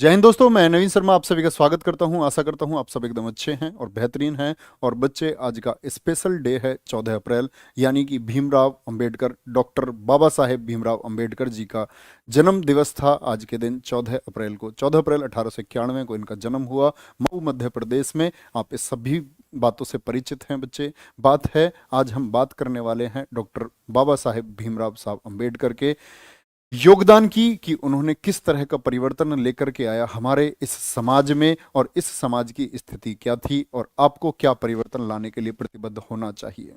जय हिंद दोस्तों, मैं नवीन शर्मा आप सभी का स्वागत करता हूं। आशा करता हूं आप सब एकदम अच्छे हैं और बेहतरीन हैं। और बच्चे, आज का स्पेशल डे है 14 अप्रैल, यानी कि भीमराव अंबेडकर, डॉक्टर बाबा साहेब भीमराव अंबेडकर जी का जन्म दिवस था। आज के दिन 14 अप्रैल को, 14 अप्रैल 1891 को इनका जन्म हुआ मऊ मध्य प्रदेश में। आप इस सभी बातों से परिचित हैं बच्चे। बात है, आज हम बात करने वाले हैं डॉक्टर बाबा साहेब भीमराव साहब अंबेडकर के योगदान की, कि उन्होंने किस तरह का परिवर्तन लेकर के आया हमारे इस समाज में, और इस समाज की स्थिति क्या थी, और आपको क्या परिवर्तन लाने के लिए प्रतिबद्ध होना चाहिए।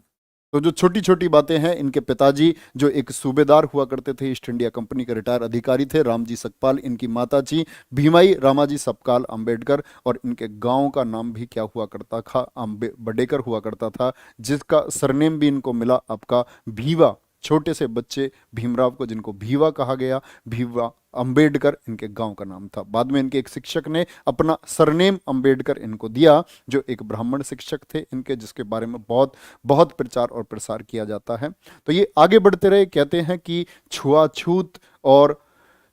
तो जो छोटी छोटी बातें हैं, इनके पिताजी जो एक सूबेदार हुआ करते थे, ईस्ट इंडिया कंपनी के रिटायर अधिकारी थे, रामजी सकपाल। इनकी माताजी भीमाई रामाजी सकपाल अंबेडकर, और इनके गांव का नाम भी क्या हुआ करता था, बडेकर हुआ करता था, जिसका सरनेम भी इनको मिला आपका भीवा। छोटे से बच्चे भीमराव को, जिनको भीवा कहा गया, भीवा अंबेडकर इनके गांव का नाम था। बाद में इनके एक शिक्षक ने अपना सरनेम अंबेडकर इनको दिया, जो एक ब्राह्मण शिक्षक थे इनके, जिसके बारे में बहुत बहुत प्रचार और प्रसार किया जाता है। तो ये आगे बढ़ते रहे। कहते हैं कि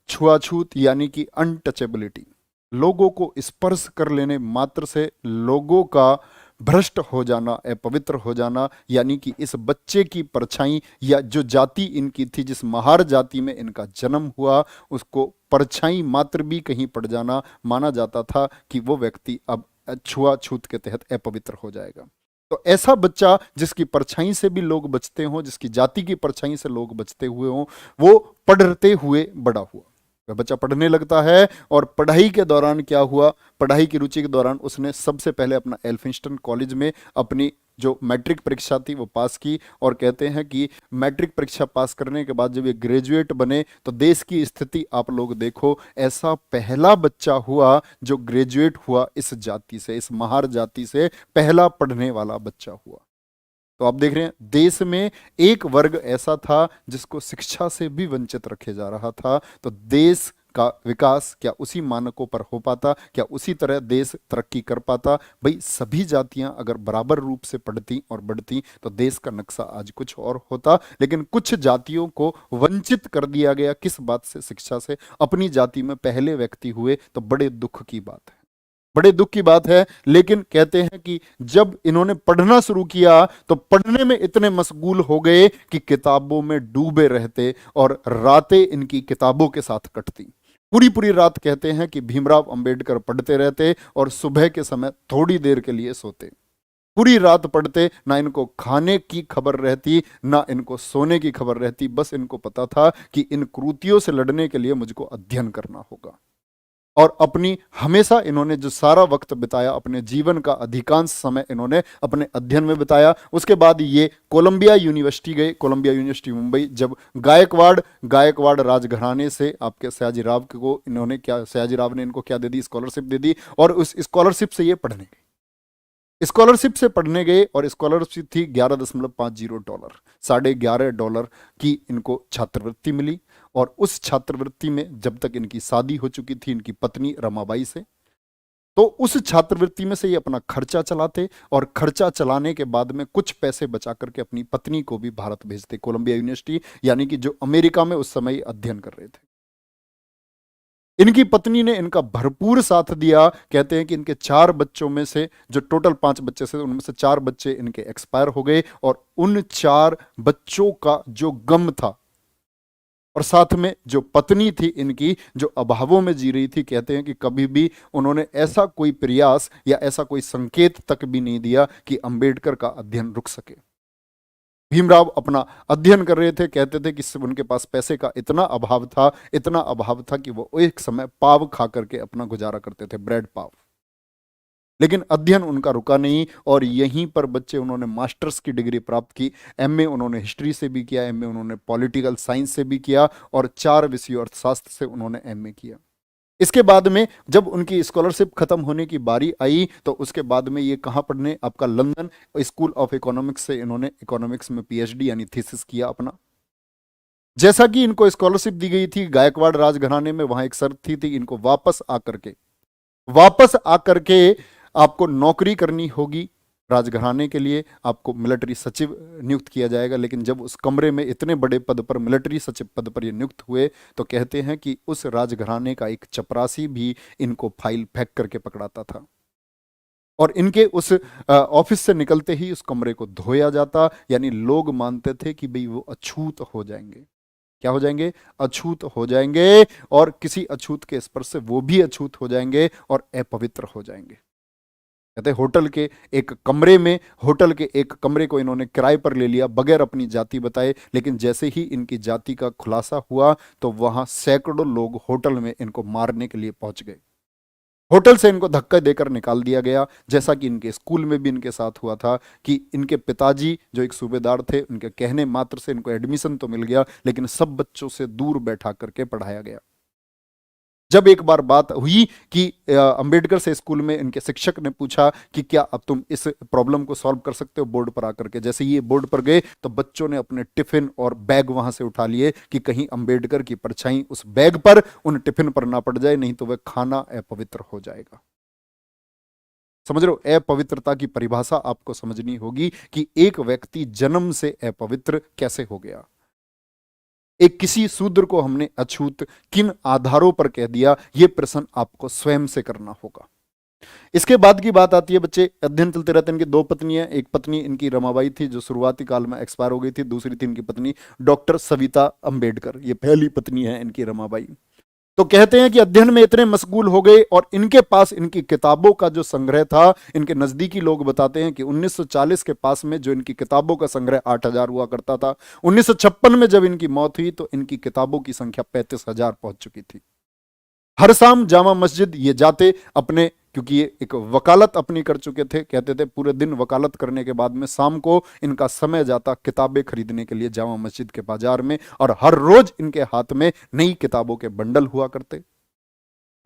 छुआछूत यानी कि अनटचेबिलिटी, लोगों को स्पर्श कर लेने मात्र से लोगों का भ्रष्ट हो जाना, अपवित्र हो जाना, यानी कि इस बच्चे की परछाई, या जो जाति इनकी थी, जिस महार जाति में इनका जन्म हुआ, उसको परछाई मात्र भी कहीं पड़ जाना, माना जाता था कि वो व्यक्ति अब छुआछूत के तहत अपवित्र हो जाएगा। तो ऐसा बच्चा जिसकी परछाई से भी लोग बचते हों, जिसकी जाति की परछाई से लोग बचते हुए हों, वो पढ़ते हुए बड़ा हुआ। वह बच्चा पढ़ने लगता है, और पढ़ाई के दौरान क्या हुआ, पढ़ाई की रुचि के दौरान उसने सबसे पहले अपना एल्फिंस्टन कॉलेज में अपनी जो मैट्रिक परीक्षा थी वो पास की। और कहते हैं कि मैट्रिक परीक्षा पास करने के बाद जब ये ग्रेजुएट बने, तो देश की स्थिति आप लोग देखो, ऐसा पहला बच्चा हुआ जो ग्रेजुएट हुआ इस जाति से, इस महार जाति से, पहला पढ़ने वाला बच्चा हुआ। तो आप देख रहे हैं, देश में एक वर्ग ऐसा था जिसको शिक्षा से भी वंचित रखे जा रहा था। तो देश का विकास क्या उसी मानकों पर हो पाता, क्या उसी तरह देश तरक्की कर पाता? भाई, सभी जातियां अगर बराबर रूप से पढ़ती और बढ़ती तो देश का नक्शा आज कुछ और होता। लेकिन कुछ जातियों को वंचित कर दिया गया, किस बात से? शिक्षा से। अपनी जाति में पहले व्यक्ति हुए, तो बड़े दुख की बात है, बड़े दुख की बात है। लेकिन कहते हैं कि जब इन्होंने पढ़ना शुरू किया, तो पढ़ने में इतने मशगूल हो गए कि किताबों में डूबे रहते, और रातें इनकी किताबों के साथ कटती। पूरी पूरी रात कहते हैं कि भीमराव अंबेडकर पढ़ते रहते, और सुबह के समय थोड़ी देर के लिए सोते। पूरी रात पढ़ते, ना इनको खाने की खबर रहती, ना इनको सोने की खबर रहती। बस इनको पता था कि इन कुरीतियों से लड़ने के लिए मुझको अध्ययन करना होगा। और अपनी हमेशा इन्होंने जो सारा वक्त बिताया, अपने जीवन का अधिकांश समय इन्होंने अपने अध्ययन में बिताया। उसके बाद ये कोलंबिया यूनिवर्सिटी गए, कोलंबिया यूनिवर्सिटी मुंबई। जब गायकवाड़ राजघराने से आपके सयाजी राव को इन्होंने क्या, सयाजी राव ने इनको क्या दे दी? स्कॉलरशिप दे दी। और उस स्कॉलरशिप से ये पढ़ने गए, स्कॉलरशिप से पढ़ने गए, और स्कॉलरशिप थी $11.50, $11.5 की इनको छात्रवृत्ति मिली। और उस छात्रवृत्ति में, जब तक इनकी शादी हो चुकी थी इनकी पत्नी रमाबाई से, तो उस छात्रवृत्ति में से ये अपना खर्चा चलाते, और खर्चा चलाने के बाद में कुछ पैसे बचा करके अपनी पत्नी को भी भारत भेजते, कोलंबिया यूनिवर्सिटी, यानी कि जो अमेरिका में उस समय अध्ययन कर रहे थे। इनकी पत्नी ने इनका भरपूर साथ दिया। कहते हैं कि इनके 4 बच्चों में से, जो टोटल 5 बच्चे थे, उनमें से 4 बच्चे इनके एक्सपायर हो गए, और उन 4 बच्चों का जो गम था, और साथ में जो पत्नी थी इनकी, जो अभावों में जी रही थी, कहते हैं कि कभी भी उन्होंने ऐसा कोई प्रयास या ऐसा कोई संकेत तक भी नहीं दिया कि अंबेडकर का अध्ययन रुक सके। भीमराव अपना अध्ययन कर रहे थे। कहते थे कि उनके पास पैसे का इतना अभाव था, इतना अभाव था, कि वो एक समय पाव खा करके अपना गुजारा करते थे, ब्रेड पाव। लेकिन अध्ययन उनका रुका नहीं, और यहीं पर बच्चे उन्होंने मास्टर्स की डिग्री प्राप्त की। एमए उन्होंने हिस्ट्री से भी किया, एमए उन्होंने पॉलिटिकल साइंस से भी किया, और 4 विषयों अर्थशास्त्र से उन्होंने एमए किया। इसके बाद में जब उनकी स्कॉलरशिप खत्म होने की बारी आई, तो उसके बाद में ये कहाँ पढ़ने, आपका लंदन स्कूल ऑफ इकोनॉमिक्स से इन्होंने इकोनॉमिक्स में पीएचडी यानी थीसिस किया अपना। जैसा कि इनको स्कॉलरशिप दी गई थी गायकवाड़ राजघराने में, वहां एक शर्त थी इनको वापस आकर के आपको नौकरी करनी होगी, राजघराने के लिए आपको मिलिट्री सचिव नियुक्त किया जाएगा, लेकिन जब उस कमरे में इतने बड़े पद पर, मिलिट्री सचिव पद पर ये नियुक्त हुए, तो कहते हैं कि उस राजघराने का एक चपरासी भी इनको फाइल फेंक करके पकड़ाता था, और इनके उस ऑफिस से निकलते ही उस कमरे को धोया जाता। यानी लोग मानते थे कि भाई वो अछूत हो जाएंगे। क्या हो जाएंगे? अछूत हो जाएंगे, और किसी अछूत के स्पर्श से वो भी अछूत हो जाएंगे और अपवित्र हो जाएंगे। कहते होटल के एक कमरे में, होटल के एक कमरे को इन्होंने किराए पर ले लिया बगैर अपनी जाति बताए, लेकिन जैसे ही इनकी जाति का खुलासा हुआ तो वहां सैकड़ों लोग होटल में इनको मारने के लिए पहुंच गए। होटल से इनको धक्का देकर निकाल दिया गया, जैसा कि इनके स्कूल में भी इनके साथ हुआ था कि इनके पिताजी जो एक सूबेदार थे, उनके कहने मात्र से इनको एडमिशन तो मिल गया, लेकिन सब बच्चों से दूर बैठा करके पढ़ाया गया। जब एक बार बात हुई कि अंबेडकर से स्कूल में इनके शिक्षक ने पूछा कि क्या अब तुम इस प्रॉब्लम को सॉल्व कर सकते हो बोर्ड पर आकर के, जैसे ये बोर्ड पर गए तो बच्चों ने अपने टिफिन और बैग वहां से उठा लिए कि कहीं अंबेडकर की परछाई उस बैग पर, उन टिफिन पर ना पड़ जाए, नहीं तो वह खाना अपवित्र हो जाएगा। समझ रहे हो? अपवित्रता की परिभाषा आपको समझनी होगी कि एक व्यक्ति जन्म से अपवित्र कैसे हो गया। एक किसी शूद्र को हमने अछूत किन आधारों पर कह दिया, यह प्रश्न आपको स्वयं से करना होगा। इसके बाद की बात आती है, बच्चे अध्ययन चलते रहते हैं। इनकी दो पत्नियां, एक पत्नी इनकी रमाबाई थी जो शुरुआती काल में एक्सपायर हो गई थी, दूसरी थी इनकी पत्नी डॉक्टर सविता अंबेडकर, ये पहली पत्नी है इनकी रमाबाई। तो कहते हैं कि अध्ययन में इतने मशगूल हो गए और इनके पास इनकी किताबों का जो संग्रह था, इनके नजदीकी लोग बताते हैं कि 1940 के पास में जो इनकी किताबों का संग्रह 8000 हुआ करता था, 1956 में जब इनकी मौत हुई तो इनकी किताबों की संख्या 35,000 पहुंच चुकी थी। हर शाम जामा मस्जिद ये जाते अपने, क्योंकि ये एक वकालत अपनी कर चुके थे, कहते थे पूरे दिन वकालत करने के बाद में शाम को इनका समय जाता किताबें खरीदने के लिए जामा मस्जिद के बाजार में, और हर रोज इनके हाथ में नई किताबों के बंडल हुआ करते।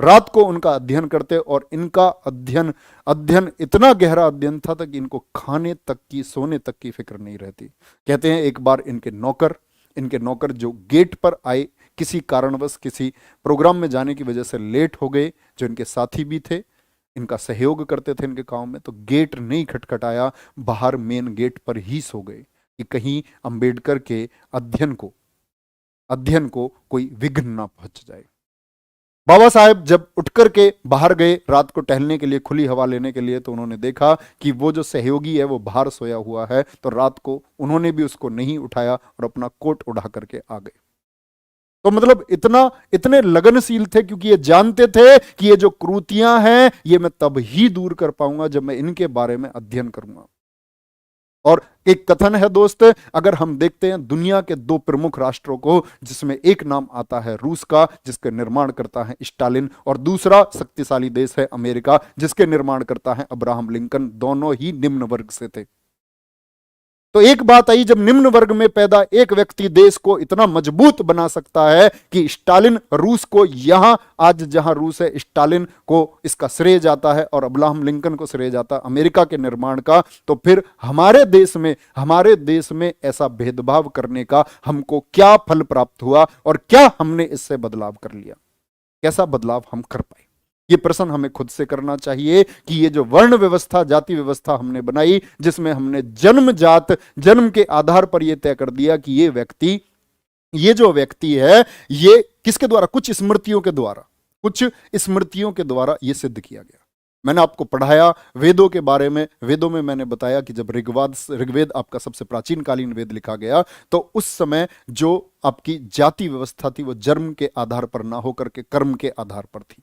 रात को उनका अध्ययन करते, और इनका अध्ययन इतना गहरा अध्ययन था कि इनको खाने तक की, सोने तक की फिक्र नहीं रहती। कहते हैं एक बार इनके नौकर जो गेट पर आए, किसी कारणवश किसी प्रोग्राम में जाने की वजह से लेट हो गए, जो इनके साथी भी थे, इनका सहयोग करते थे इनके काम में, तो गेट नहीं खटखटाया, बाहर मेन गेट पर ही सो गए कि कहीं अंबेडकर के अध्ययन को कोई विघ्न ना पहुंच जाए। बाबा साहेब जब उठ करके बाहर गए रात को टहलने के लिए, खुली हवा लेने के लिए, तो उन्होंने देखा कि वो जो सहयोगी है वो बाहर सोया हुआ है, तो रात को उन्होंने भी उसको नहीं उठाया और अपना कोट उड़ा करके आ गए। तो मतलब इतने लगनशील थे, क्योंकि ये जानते थे कि ये जो क्रूतियां हैं ये मैं तब ही दूर कर पाऊंगा जब मैं इनके बारे में अध्ययन करूंगा। और एक कथन है दोस्त, अगर हम देखते हैं दुनिया के दो प्रमुख राष्ट्रों को, जिसमें एक नाम आता है रूस का जिसके निर्माण करता है स्टालिन, और दूसरा शक्तिशाली देश है अमेरिका जिसके निर्माण करता है अब्राहम लिंकन, दोनों ही निम्न वर्ग से थे। तो एक बात आई, जब निम्न वर्ग में पैदा एक व्यक्ति देश को इतना मजबूत बना सकता है कि स्टालिन रूस को, यहां आज जहां रूस है, स्टालिन को इसका श्रेय जाता है और अब्राहम लिंकन को श्रेय जाता है अमेरिका के निर्माण का, तो फिर हमारे देश में ऐसा भेदभाव करने का हमको क्या फल प्राप्त हुआ और क्या हमने इससे बदलाव कर लिया, कैसा बदलाव हम कर पाए? ये प्रश्न हमें खुद से करना चाहिए कि ये जो वर्ण व्यवस्था, जाति व्यवस्था हमने बनाई, जिसमें हमने जन्म के आधार पर यह तय कर दिया कि ये जो व्यक्ति है, ये किसके द्वारा? कुछ स्मृतियों के द्वारा यह सिद्ध किया गया। मैंने आपको पढ़ाया वेदों के बारे में, वेदों में मैंने बताया कि जब ऋग्वेद आपका सबसे प्राचीन कालीन वेद लिखा गया, तो उस समय जो आपकी जाति व्यवस्था थी वो जन्म के आधार पर ना होकर के कर्म के आधार पर थी।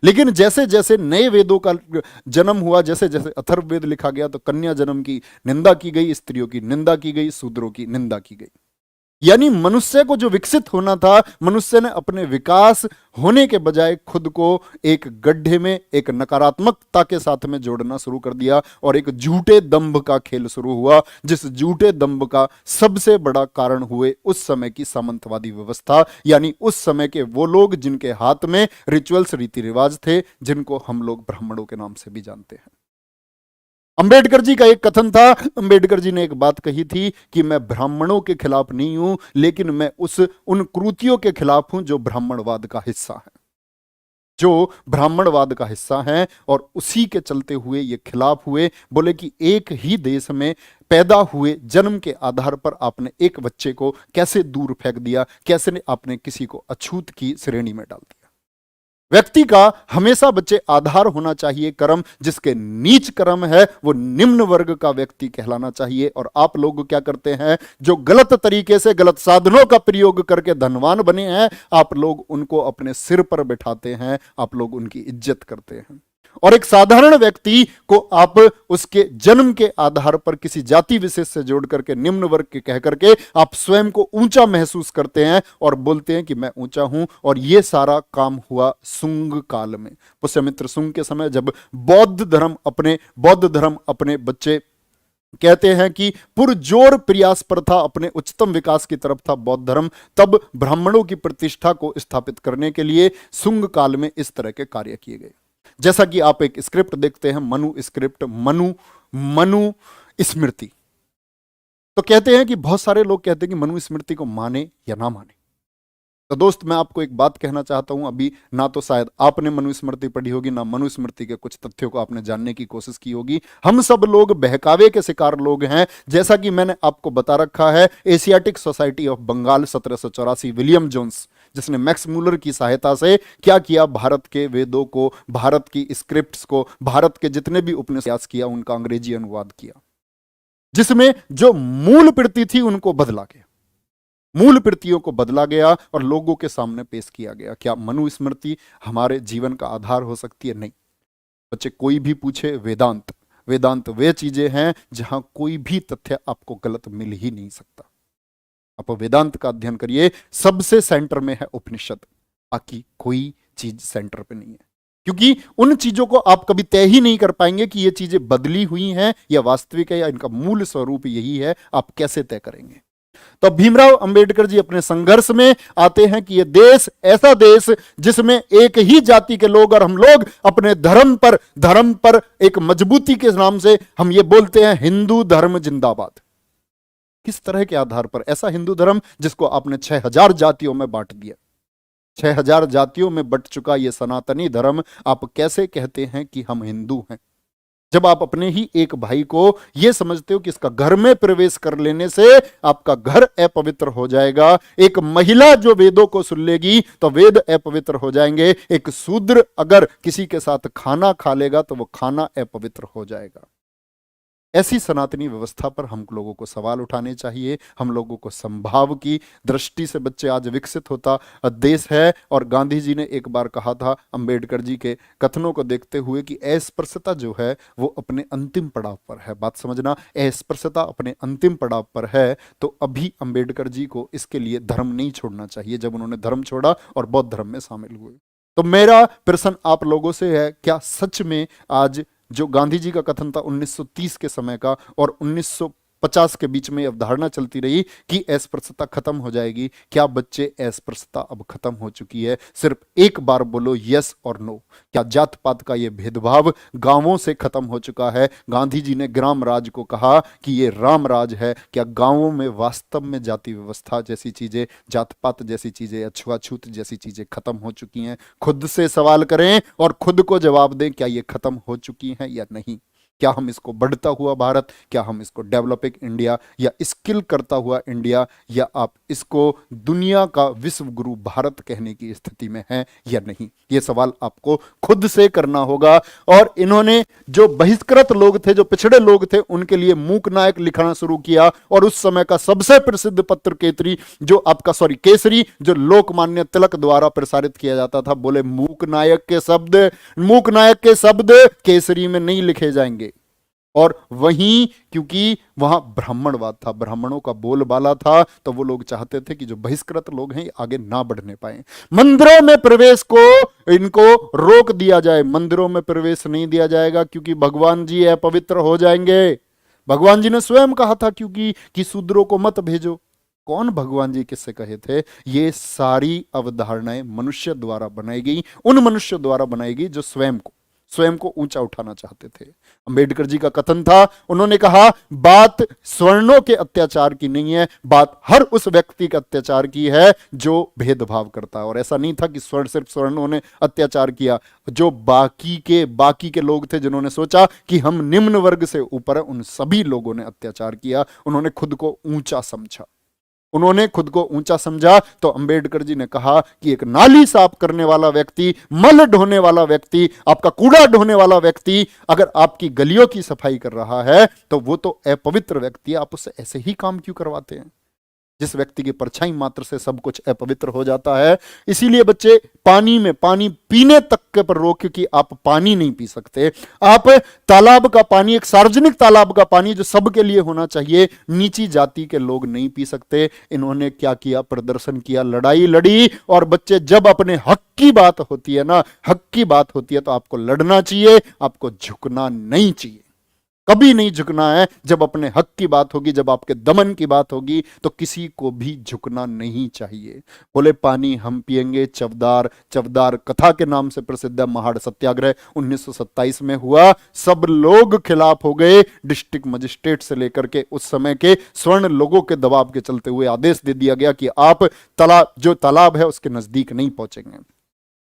लेकिन जैसे जैसे नए वेदों का जन्म हुआ, जैसे जैसे अथर्ववेद लिखा गया, तो कन्या जन्म की निंदा की गई, स्त्रियों की निंदा की गई, शूद्रों की निंदा की गई। यानी मनुष्य को जो विकसित होना था, मनुष्य ने अपने विकास होने के बजाय खुद को एक गड्ढे में, एक नकारात्मकता के साथ में जोड़ना शुरू कर दिया, और एक झूठे दंभ का खेल शुरू हुआ, जिस झूठे दंभ का सबसे बड़ा कारण हुए उस समय की सामंतवादी व्यवस्था। यानी उस समय के वो लोग जिनके हाथ में रिचुअल्स, रीति रिवाज थे, जिनको हम लोग ब्राह्मणों के नाम से भी जानते हैं। अंबेडकर जी का एक कथन था, अंबेडकर जी ने एक बात कही थी कि मैं ब्राह्मणों के खिलाफ नहीं हूं, लेकिन मैं उन क्रूतियों के खिलाफ हूं जो ब्राह्मणवाद का हिस्सा है, जो ब्राह्मणवाद का हिस्सा हैं, और उसी के चलते हुए ये खिलाफ हुए। बोले कि एक ही देश में पैदा हुए जन्म के आधार पर आपने एक बच्चे को कैसे दूर फेंक दिया, कैसे आपने किसी को अछूत की श्रेणी में डाल दिया। व्यक्ति का हमेशा बच्चे आधार होना चाहिए कर्म, जिसके नीच कर्म है वो निम्न वर्ग का व्यक्ति कहलाना चाहिए। और आप लोग क्या करते हैं, जो गलत तरीके से गलत साधनों का प्रयोग करके धनवान बने हैं, आप लोग उनको अपने सिर पर बिठाते हैं, आप लोग उनकी इज्जत करते हैं। और एक साधारण व्यक्ति को आप उसके जन्म के आधार पर किसी जाति विशेष से जोड़ करके निम्न वर्ग के कह करके आप स्वयं को ऊंचा महसूस करते हैं और बोलते हैं कि मैं ऊंचा हूं। और यह सारा काम हुआ सुंग काल में, पुष्यमित्र सुंग के समय, जब बौद्ध धर्म अपने बच्चे कहते हैं कि पुरजोर प्रयास पर था, अपने उच्चतम विकास की तरफ था बौद्ध धर्म, तब ब्राह्मणों की प्रतिष्ठा को स्थापित करने के लिए सुंग काल में इस तरह के कार्य किए गए। जैसा कि आप एक स्क्रिप्ट देखते हैं, मनु स्क्रिप्ट, मनु स्मृति। तो कहते हैं कि बहुत सारे लोग कहते हैं कि मनु स्मृति को माने या ना माने। तो दोस्त, मैं आपको एक बात कहना चाहता हूं, अभी ना तो शायद आपने मनुस्मृति पढ़ी होगी, ना मनुस्मृति के कुछ तथ्यों को आपने जानने की कोशिश की होगी। हम सब लोग बहकावे के शिकार लोग हैं। जैसा कि मैंने आपको बता रखा है, Asiatic society of Bengal 1784, William Jones, जिसने मैक्स मूलर की सहायता से क्या किया, भारत के वेदों को, भारत की स्क्रिप्ट्स को, भारत के जितने भी उपन्यास किया, उनका अंग्रेजी अनुवाद किया, जिसमें जो मूल प्रति थी उनको बदला गया, मूल प्रतियों को बदला गया और लोगों के सामने पेश किया गया। क्या मनुस्मृति हमारे जीवन का आधार हो सकती है? नहीं बच्चे, कोई भी पूछे, वेदांत वे चीजें हैं जहां कोई भी तथ्य आपको गलत मिल ही नहीं सकता। आप वेदांत का अध्ययन करिए, सबसे सेंटर में है उपनिषद, बाकी कोई चीज सेंटर पे नहीं है, क्योंकि उन चीजों को आप कभी तय ही नहीं कर पाएंगे कि ये चीजें बदली हुई हैं या वास्तविक है, या इनका मूल स्वरूप यही है। आप कैसे तय करेंगे? तो भीमराव अंबेडकर जी अपने संघर्ष में आते हैं कि यह देश ऐसा देश जिसमें एक ही जाति के लोग, और हम लोग अपने धर्म पर एक मजबूती के नाम से हम ये बोलते हैं, हिंदू धर्म जिंदाबाद। किस तरह के आधार पर? ऐसा हिंदू धर्म जिसको आपने 6000 जातियों में बांट दिया, 6000 जातियों में बट चुका यह सनातनी धर्म, आप कैसे कहते हैं कि हम हिंदू हैं? जब आप अपने ही एक भाई को यह समझते हो कि इसका घर में प्रवेश कर लेने से आपका घर अपवित्र हो जाएगा, एक महिला जो वेदों को सुन लेगी तो वेद अपवित्र हो जाएंगे, एक शूद्र अगर किसी के साथ खाना खा लेगा तो वो खाना अपवित्र हो जाएगा। ऐसी सनातनी व्यवस्था पर हम लोगों को सवाल उठाने चाहिए। हम लोगों को संभाव की दृष्टि से बच्चे आज विकसित होता देश है। और गांधी जी ने एक बार कहा था अंबेडकर जी के कथनों को देखते हुए कि अस्पृश्यता जो है वो अपने अंतिम पड़ाव पर है। बात समझना, अस्पृश्यता अपने अंतिम पड़ाव पर है। तो अभी अंबेडकर जी को इसके लिए धर्म नहीं छोड़ना चाहिए, जब उन्होंने धर्म छोड़ा और बौद्ध धर्म में शामिल हुए। तो मेरा प्रश्न आप लोगों से है, क्या सच में आज जो गांधी जी का कथन था 1930 के समय का और 1950 के बीच में अवधारणा चलती रही कि अस्पृश्यता खत्म हो जाएगी, क्या बच्चे अस्पृश्यता अब खत्म हो चुकी है? सिर्फ एक बार बोलो यस और नो। क्या जात पात का ये भेदभाव गांवों से खत्म हो चुका है? गांधी जी ने ग्राम राज को कहा कि ये राम राज है। क्या गांवों में वास्तव में जाति व्यवस्था जैसी चीजें, जात पात जैसी चीजें या छुआछूत जैसी चीजें खत्म हो चुकी हैं? खुद से सवाल करें और खुद को जवाब दें, क्या ये खत्म हो चुकी हैं या नहीं? क्या हम इसको बढ़ता हुआ भारत, क्या हम इसको डेवलपिंग इंडिया या स्किल करता हुआ इंडिया, या आप इसको दुनिया का विश्व गुरु भारत कहने की स्थिति में है या नहीं? ये सवाल आपको खुद से करना होगा। और इन्होंने जो बहिष्कृत लोग थे, जो पिछड़े लोग थे, उनके लिए मूक नायक लिखना शुरू किया। और उस समय का सबसे प्रसिद्ध पत्र केसरी, जो लोकमान्य तिलक द्वारा प्रसारित किया जाता था, बोले मूक नायक के शब्द केसरी में नहीं लिखे जाएंगे। और वहीं क्योंकि वहां ब्राह्मणवाद था, ब्राह्मणों का बोलबाला था, तो वो लोग चाहते थे कि जो बहिष्कृत लोग हैं आगे ना बढ़ने पाए। मंदिरों में प्रवेश को इनको रोक दिया जाए। मंदिरों में प्रवेश नहीं दिया जाएगा क्योंकि भगवान जी अपवित्र हो जाएंगे। भगवान जी ने स्वयं कहा था क्योंकि कि शूद्रों को मत भेजो। कौन भगवान जी किससे कहे थे? ये सारी अवधारणाएं मनुष्य द्वारा बनाई गई, उन मनुष्य द्वारा बनाई गई जो स्वयं को ऊंचा उठाना चाहते थे। अंबेडकर जी का कथन था, उन्होंने कहा बात सवर्णों के अत्याचार की नहीं है, बात हर उस व्यक्ति का अत्याचार की है जो भेदभाव करता है। और ऐसा नहीं था कि सिर्फ सवर्णों ने अत्याचार किया, जो बाकी के लोग थे जिन्होंने सोचा कि हम निम्न वर्ग से ऊपर है, उन सभी लोगों ने अत्याचार किया। उन्होंने खुद को ऊंचा समझा, उन्होंने खुद को ऊंचा समझा। तो अंबेडकर जी ने कहा कि एक नाली साफ करने वाला व्यक्ति, मल ढोने वाला व्यक्ति, आपका कूड़ा ढोने वाला व्यक्ति अगर आपकी गलियों की सफाई कर रहा है तो वो तो अपवित्र व्यक्ति है, आप उससे ऐसे ही काम क्यों करवाते हैं? जिस व्यक्ति की परछाई मात्र से सब कुछ अपवित्र हो जाता है। इसीलिए बच्चे पानी पीने तक के पर रोक, क्योंकि आप पानी नहीं पी सकते। आप तालाब का पानी, एक सार्वजनिक तालाब का पानी जो सबके लिए होना चाहिए, नीची जाति के लोग नहीं पी सकते। इन्होंने क्या किया? प्रदर्शन किया, लड़ाई लड़ी। और बच्चे जब अपने हक की बात होती है ना, हक की बात होती है तो आपको लड़ना चाहिए, आपको झुकना नहीं चाहिए। कभी नहीं झुकना है। जब अपने हक की बात होगी, जब आपके दमन की बात होगी तो किसी को भी झुकना नहीं चाहिए। बोले पानी हम पिएंगे। चवदार कथा के नाम से प्रसिद्ध महाड़ सत्याग्रह 1927 में हुआ। सब लोग खिलाफ हो गए। डिस्ट्रिक्ट मजिस्ट्रेट से लेकर के उस समय के स्वर्ण लोगों के दबाव के चलते हुए आदेश दे दिया गया कि आप जो तालाब है उसके नजदीक नहीं पहुंचेंगे।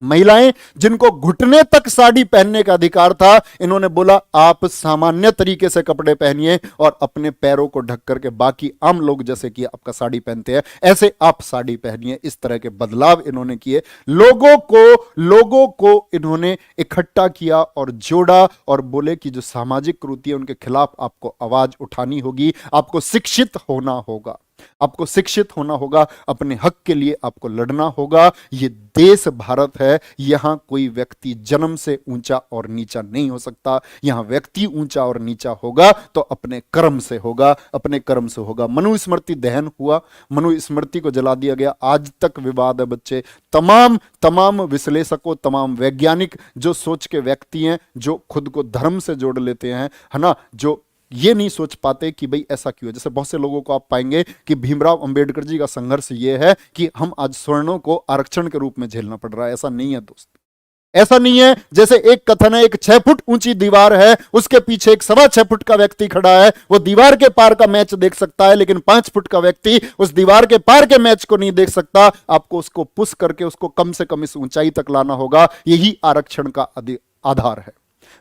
महिलाएं जिनको घुटने तक साड़ी पहनने का अधिकार था, इन्होंने बोला आप सामान्य तरीके से कपड़े पहनिए और अपने पैरों को ढक करके बाकी आम लोग जैसे कि आपका साड़ी पहनते हैं ऐसे आप साड़ी पहनिए। इस तरह के बदलाव इन्होंने किए। लोगों को इन्होंने इकट्ठा किया और जोड़ा और बोले कि जो सामाजिक कुरीति है उनके खिलाफ आपको आवाज उठानी होगी, आपको शिक्षित होना होगा, आपको शिक्षित होना होगा, अपने हक के लिए आपको लड़ना होगा। ये देश भारत है, यहां कोई व्यक्ति जन्म से ऊंचा और नीचा नहीं हो सकता। यहां व्यक्ति ऊंचा और नीचा होगा तो अपने कर्म से होगा, अपने कर्म से होगा। मनुस्मृति दहन हुआ, मनुस्मृति को जला दिया गया। आज तक विवाद है बच्चे। तमाम विश्लेषकों, तमाम वैज्ञानिक जो सोच के व्यक्ति हैं, जो खुद को धर्म से जोड़ लेते हैं, है ना, जो ये नहीं सोच पाते कि भाई ऐसा क्यों है। जैसे बहुत से लोगों को आप पाएंगे कि भीमराव अंबेडकर जी का संघर्ष ये है कि हम आज स्वर्णों को आरक्षण के रूप में झेलना पड़ रहा है। ऐसा नहीं है दोस्त, ऐसा नहीं है। जैसे एक कथन है, एक 6 फुट ऊंची दीवार है, उसके पीछे एक 6.25 फुट का व्यक्ति खड़ा है, वो दीवार के पार का मैच देख सकता है, लेकिन 5 फुट का व्यक्ति उस दीवार के पार के मैच को नहीं देख सकता। आपको उसको पुश करके उसको कम से कम इस ऊंचाई तक लाना होगा। यही आरक्षण का आधार है।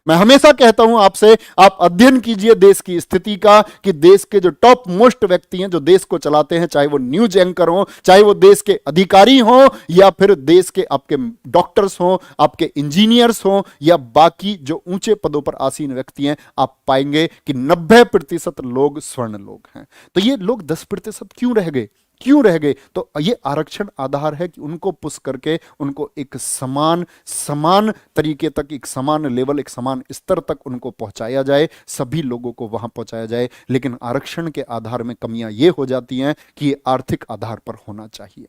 मैं हमेशा कहता हूं आपसे, आप अध्ययन कीजिए देश की स्थिति का, कि देश के जो टॉप मोस्ट व्यक्ति हैं, जो देश को चलाते हैं, चाहे वो न्यूज एंकर हो, चाहे वो देश के अधिकारी हो, या फिर देश के आपके डॉक्टर्स हो, आपके इंजीनियर्स हो, या बाकी जो ऊंचे पदों पर आसीन व्यक्ति हैं, आप पाएंगे कि 90% लोग स्वर्ण लोग हैं। तो ये लोग 10% क्यों रह गए? तो ये आरक्षण आधार है कि उनको पुश करके उनको एक समान तरीके तक, एक समान लेवल, एक समान स्तर तक उनको पहुंचाया जाए, सभी लोगों को वहां पहुंचाया जाए। लेकिन आरक्षण के आधार में कमियां ये हो जाती हैं कि ये आर्थिक आधार पर होना चाहिए।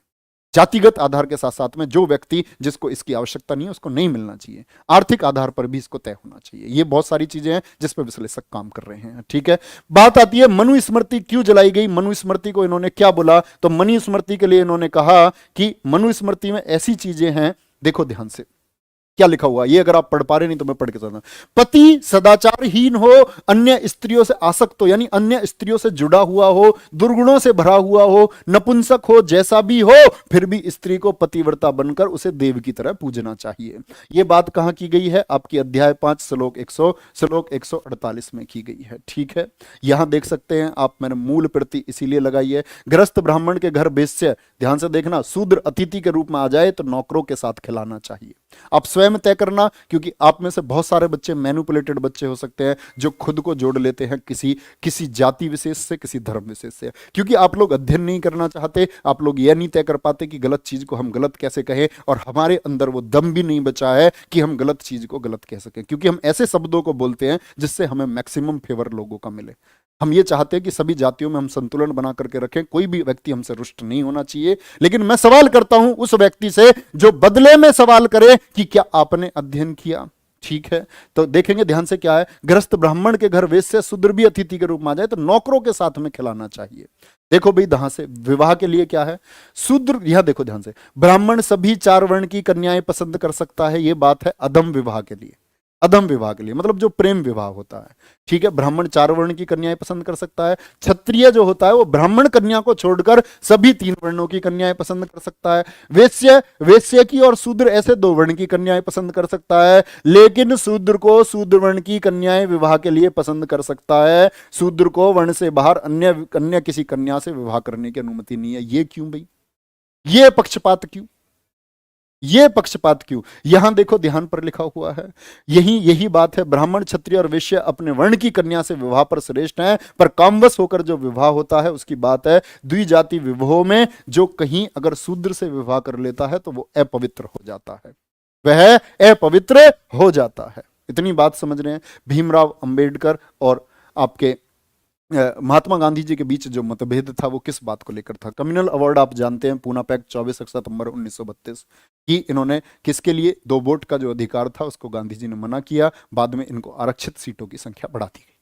जातिगत आधार के साथ साथ में जो व्यक्ति जिसको इसकी आवश्यकता नहीं है उसको नहीं मिलना चाहिए। आर्थिक आधार पर भी इसको तय होना चाहिए। ये बहुत सारी चीजें हैं जिस पर विश्लेषक काम कर रहे हैं। ठीक है, बात आती है मनुस्मृति क्यों जलाई गई। मनुस्मृति को इन्होंने क्या बोला? तो मनुस्मृति के लिए इन्होंने कहा कि मनुस्मृति में ऐसी चीजें हैं, देखो ध्यान से क्या लिखा हुआ। ये अगर आप पढ़ पा रहे नहीं तो मैं पढ़ के सुना। पति सदाचारहीन हो, अन्य स्त्रियों से आसक्त हो, यानी अन्य स्त्रियों से जुड़ा हुआ हो, दुर्गुणों से भरा हुआ हो, नपुंसक हो, जैसा भी हो, फिर भी स्त्री को पतिव्रता बनकर उसे देव की तरह पूजना चाहिए। ये बात कहां की गई है? आपकी अध्याय 5 श्लोक 148 में की गई है। ठीक है, यहां देख सकते हैं आप, मैंने मूल प्रति इसीलिए लगाई है। गृहस्थ ब्राह्मण के घर वेश्य, ध्यान से देखना, शूद्र अतिथि के रूप में आ जाए तो नौकरों के साथ खिलाना चाहिए। आप स्वयं तय करना, क्योंकि आप में से बहुत सारे बच्चे मैनिपुलेटेड बच्चे हो सकते हैं जो खुद को जोड़ लेते हैं किसी जाति विशेष से, किसी धर्म विशेष से। क्योंकि आप लोग अध्ययन नहीं करना चाहते, आप लोग यह नहीं तय कर पाते कि गलत चीज को हम गलत कैसे कहें, और हमारे अंदर वो दम भी नहीं बचा है कि हम गलत चीज को गलत कह सकें। क्योंकि हम ऐसे शब्दों को बोलते हैं जिससे हमें मैक्सिमम फेवर लोगों का मिले। हम ये चाहते हैं कि सभी जातियों में हम संतुलन बना करके रखें, कोई भी व्यक्ति हमसे रुष्ट नहीं होना चाहिए। लेकिन मैं सवाल करता हूं उस व्यक्ति से जो बदले में सवाल करे कि क्या आपने अध्ययन किया। ठीक है, तो देखेंगे ध्यान से क्या है। गृहस्थ ब्राह्मण के घर वेश्य शूद्र भी अतिथि के रूप में आ जाए तो नौकरों के साथ में खिलाना चाहिए। देखो भाई, यहां से विवाह के लिए क्या है? शूद्र, यहां देखो ध्यान से, ब्राह्मण सभी 4 वर्ण की कन्याएं पसंद कर सकता है, यह बात है अधम विवाह के लिए। अधम विवाह के लिए, मतलब जो प्रेम विवाह होता है, ठीक है। ब्राह्मण 4 वर्ण की कन्याएं पसंद कर सकता है। क्षत्रिय जो होता है वो ब्राह्मण कन्या को छोड़कर सभी 3 वर्णों की कन्याएं पसंद कर सकता है। वेश्य, वेश्य की और शूद्र ऐसे 2 वर्ण की कन्याएं पसंद कर सकता है। लेकिन शूद्र को शूद्र वर्ण की कन्याएं विवाह के लिए पसंद कर सकता है। शूद्र को वर्ण से बाहर अन्य किसी कन्या से विवाह करने की अनुमति नहीं है। ये क्यों भाई? ये पक्षपात क्यों? ये पक्षपात क्यों? यहां देखो ध्यान पर लिखा हुआ है, यही बात है। ब्राह्मण, क्षत्रिय और वैश्य अपने वर्ण की कन्या से विवाह पर श्रेष्ठ हैं, पर कामवश होकर जो विवाह होता है उसकी बात है। द्विजाति विवाहों में जो कहीं अगर शूद्र से विवाह कर लेता है तो वो अपवित्र हो जाता है, वह अपवित्र हो जाता है। इतनी बात समझ रहे हैं? भीमराव अंबेडकर और आपके महात्मा गांधी जी के बीच जो मतभेद था वो किस बात को लेकर था? कम्युनल अवार्ड आप जानते हैं, पूना पैक्ट 24 सितंबर 1932 कि इन्होंने किसके लिए 2 वोट का जो अधिकार था उसको गांधी जी ने मना किया। बाद में इनको आरक्षित सीटों की संख्या बढ़ा दी गई।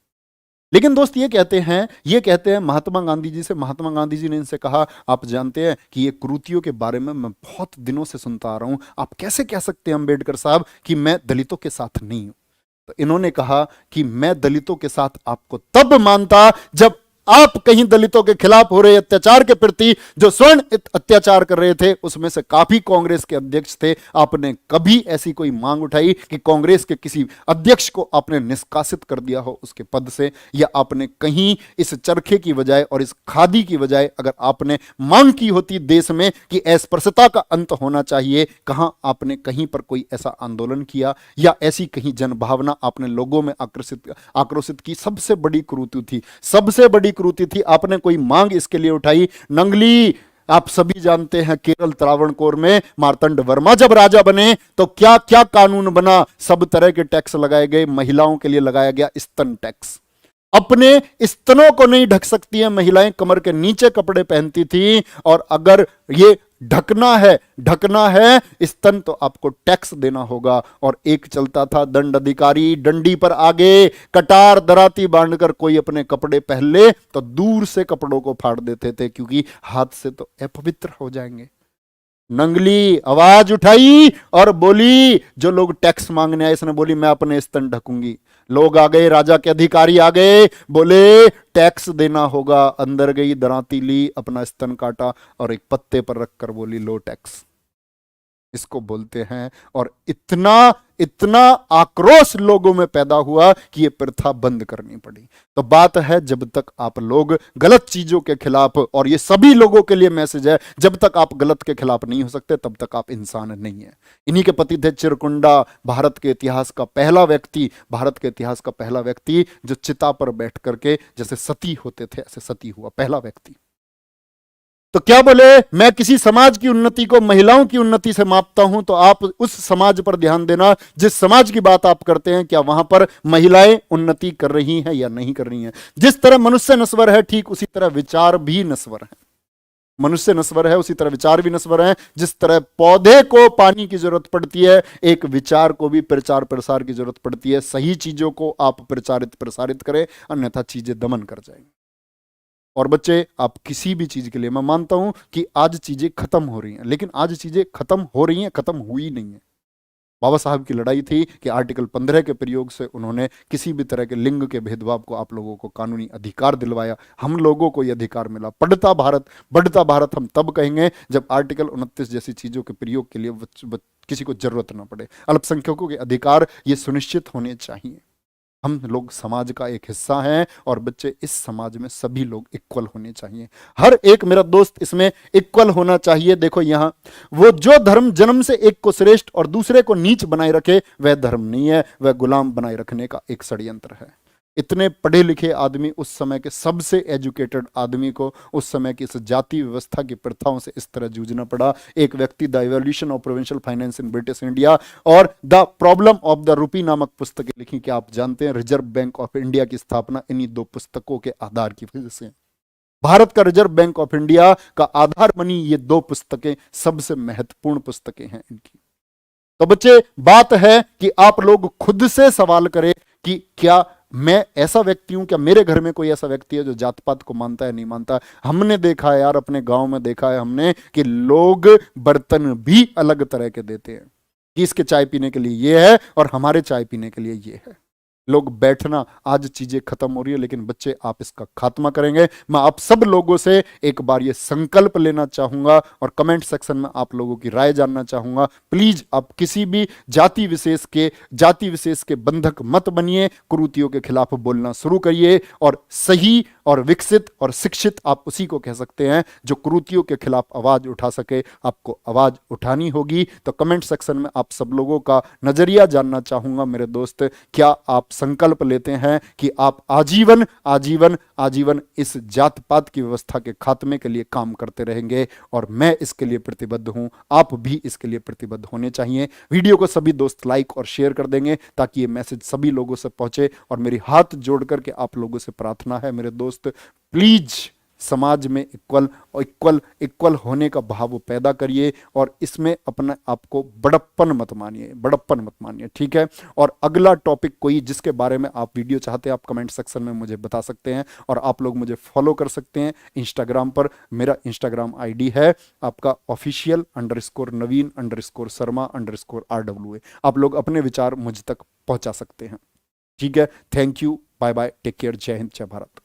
लेकिन दोस्त ये कहते हैं महात्मा गांधी जी से, महात्मा गांधी जी ने इनसे कहा, आप जानते हैं कि ये कुरीतियों के बारे में मैं बहुत दिनों से सुनता आ रहा हूं, आप कैसे कह सकते हैं अम्बेडकर साहब कि मैं दलितों के साथ नहीं हूं? तो इन्होंने कहा कि मैं दलितों के साथ आपको तब मानता जब आप कहीं दलितों के खिलाफ हो रहे अत्याचार के प्रति जो स्वर्ण अत्याचार कर रहे थे उसमें से काफी कांग्रेस के अध्यक्ष थे। आपने कभी ऐसी कोई मांग उठाई कि कांग्रेस के किसी अध्यक्ष को आपने निष्कासित कर दिया हो उसके पद से? या आपने कहीं इस चरखे की बजाय और इस खादी की बजाय अगर आपने मांग की होती देश में कि अस्पृश्यता का अंत होना चाहिए, कहां आपने कहीं पर कोई ऐसा आंदोलन किया या ऐसी कहीं जनभावना आपने लोगों में आक्रोशित की? सबसे बड़ी कुरीति थी, सबसे बड़ी कुरीति थी, आपने कोई मांग इसके लिए उठाई? नंगली, आप सभी जानते हैं केरल त्रावणकोर में मार्तंड वर्मा जब राजा बने तो क्या क्या कानून बना, सब तरह के टैक्स लगाए गए। महिलाओं के लिए लगाया गया स्तन टैक्स। अपने स्तनों को नहीं ढक सकती हैं महिलाएं, कमर के नीचे कपड़े पहनती थी, और अगर ये ढकना है स्तन तो आपको टैक्स देना होगा। और एक चलता था दंड अधिकारी, डंडी पर आगे कटार दराती बांधकर कोई अपने कपड़े पहन ले तो दूर से कपड़ों को फाड़ देते थे, क्योंकि हाथ से तो अपवित्र हो जाएंगे। नंगली आवाज उठाई और बोली, जो लोग टैक्स मांगने आए, इसने बोली मैं अपने स्तन ढकूंगी। लोग आ गए, राजा के अधिकारी आ गए, बोले टैक्स देना होगा। अंदर गई, दराती ली, अपना स्तन काटा और एक पत्ते पर रखकर बोली लो टैक्स। इसको बोलते हैं। और इतना आक्रोश लोगों में पैदा हुआ कि ये प्रथा बंद करनी पड़ी। तो बात है, जब तक आप लोग गलत चीजों के खिलाफ, और ये सभी लोगों के लिए मैसेज है, जब तक आप गलत के खिलाफ नहीं हो सकते तब तक आप इंसान नहीं है। इन्हीं के पति थे चिरकुंडा, भारत के इतिहास का पहला व्यक्ति जो चिता पर बैठ करके जैसे सती होते थे ऐसे सती हुआ, पहला व्यक्ति। तो क्या बोले, मैं किसी समाज की उन्नति को महिलाओं की उन्नति से मापता हूं, तो आप उस समाज पर ध्यान देना जिस समाज की बात आप करते हैं, क्या वहां पर महिलाएं उन्नति कर रही हैं या नहीं कर रही हैं। जिस तरह मनुष्य नश्वर है, ठीक उसी तरह विचार भी नश्वर है। मनुष्य नश्वर है, उसी तरह विचार भी नश्वर है। जिस तरह पौधे को पानी की जरूरत पड़ती है, एक विचार को भी प्रचार प्रसार की जरूरत पड़ती है। सही चीजों को आप प्रसारित करें, अन्यथा चीजें दमन कर जाएंगी। और बच्चे, आप किसी भी चीज के लिए, मैं मानता हूं कि आज चीजें खत्म हो रही हैं, लेकिन आज चीजें खत्म हो रही हैं, खत्म हुई नहीं है। बाबा साहब की लड़ाई थी कि आर्टिकल 15 के प्रयोग से उन्होंने किसी भी तरह के लिंग के भेदभाव को आप लोगों को कानूनी अधिकार दिलवाया। हम लोगों को यह अधिकार मिला। बढ़ता भारत हम तब कहेंगे जब आर्टिकल 29 जैसी चीजों के प्रयोग के लिए किसी को जरूरत ना पड़े। अल्पसंख्यकों के अधिकार ये सुनिश्चित होने चाहिए। हम लोग समाज का एक हिस्सा हैं, और बच्चे, इस समाज में सभी लोग इक्वल होने चाहिए। हर एक मेरा दोस्त इसमें इक्वल होना चाहिए। देखो यहां, वो जो धर्म जन्म से एक को श्रेष्ठ और दूसरे को नीच बनाए रखे, वह धर्म नहीं है, वह गुलाम बनाए रखने का एक षड्यंत्र है। इतने पढ़े लिखे आदमी, उस समय के सबसे एजुकेटेड आदमी को उस समय की इस जाति व्यवस्था की प्रथाओं से इस तरह जूझना पड़ा। एक व्यक्ति the evolution of provincial finance in British India और the problem of the rupee नामक पुस्तकें लिखी। कि आप जानते हैं रिजर्व बैंक ऑफ इंडिया की स्थापना इन्हीं 2 पुस्तकों के आधार की वजह से। भारत का रिजर्व बैंक ऑफ इंडिया का आधार बनी ये 2 पुस्तकें, सबसे महत्वपूर्ण पुस्तकें हैं इनकी। तो बच्चे, बात है कि आप लोग खुद से सवाल करें कि क्या मैं ऐसा व्यक्ति हूं, क्या मेरे घर में कोई ऐसा व्यक्ति है जो जात पात को मानता है, नहीं मानता। हमने देखा है यार, अपने गांव में देखा है हमने कि लोग बर्तन भी अलग तरह के देते हैं। कि इसके चाय पीने के लिए ये है और हमारे चाय पीने के लिए ये है। लोग बैठना, आज चीजें खत्म हो रही है, लेकिन बच्चे आप इसका खात्मा करेंगे। मैं आप सब लोगों से एक बार ये संकल्प लेना चाहूंगा और कमेंट सेक्शन में आप लोगों की राय जानना चाहूंगा। प्लीज आप किसी भी जाति विशेष के बंधक मत बनिए, कुरीतियों के खिलाफ बोलना शुरू करिए। और सही और विकसित और शिक्षित आप उसी को कह सकते हैं जो कुरीतियों के खिलाफ आवाज उठा सके। आपको आवाज उठानी होगी। तो कमेंट सेक्शन में आप सब लोगों का नजरिया जानना चाहूंगा मेरे दोस्त। क्या आप संकल्प लेते हैं कि आप आजीवन आजीवन आजीवन इस जात पात की व्यवस्था के खात्मे के लिए काम करते रहेंगे? और मैं इसके लिए प्रतिबद्ध हूं, आप भी इसके लिए प्रतिबद्ध होने चाहिए। वीडियो को सभी दोस्त लाइक और शेयर कर देंगे ताकि ये मैसेज सभी लोगों से पहुंचे। और मेरी हाथ जोड़ करके आप लोगों से प्रार्थना है मेरे दोस्त, प्लीज समाज में इक्वल इक्वल होने का भाव पैदा करिए और इसमें अपने आप को बड़प्पन मत मानिए, ठीक है। और अगला टॉपिक कोई जिसके बारे में आप वीडियो चाहते हैं, आप कमेंट सेक्शन में मुझे बता सकते हैं। और आप लोग मुझे फॉलो कर सकते हैं इंस्टाग्राम पर। मेरा इंस्टाग्राम आईडी है आपका official_naveen_शर्मा_RWA। आप लोग अपने विचार मुझ तक पहुंचा सकते हैं, ठीक है। Thank you, bye bye, take care, जय हिंद, जय भारत।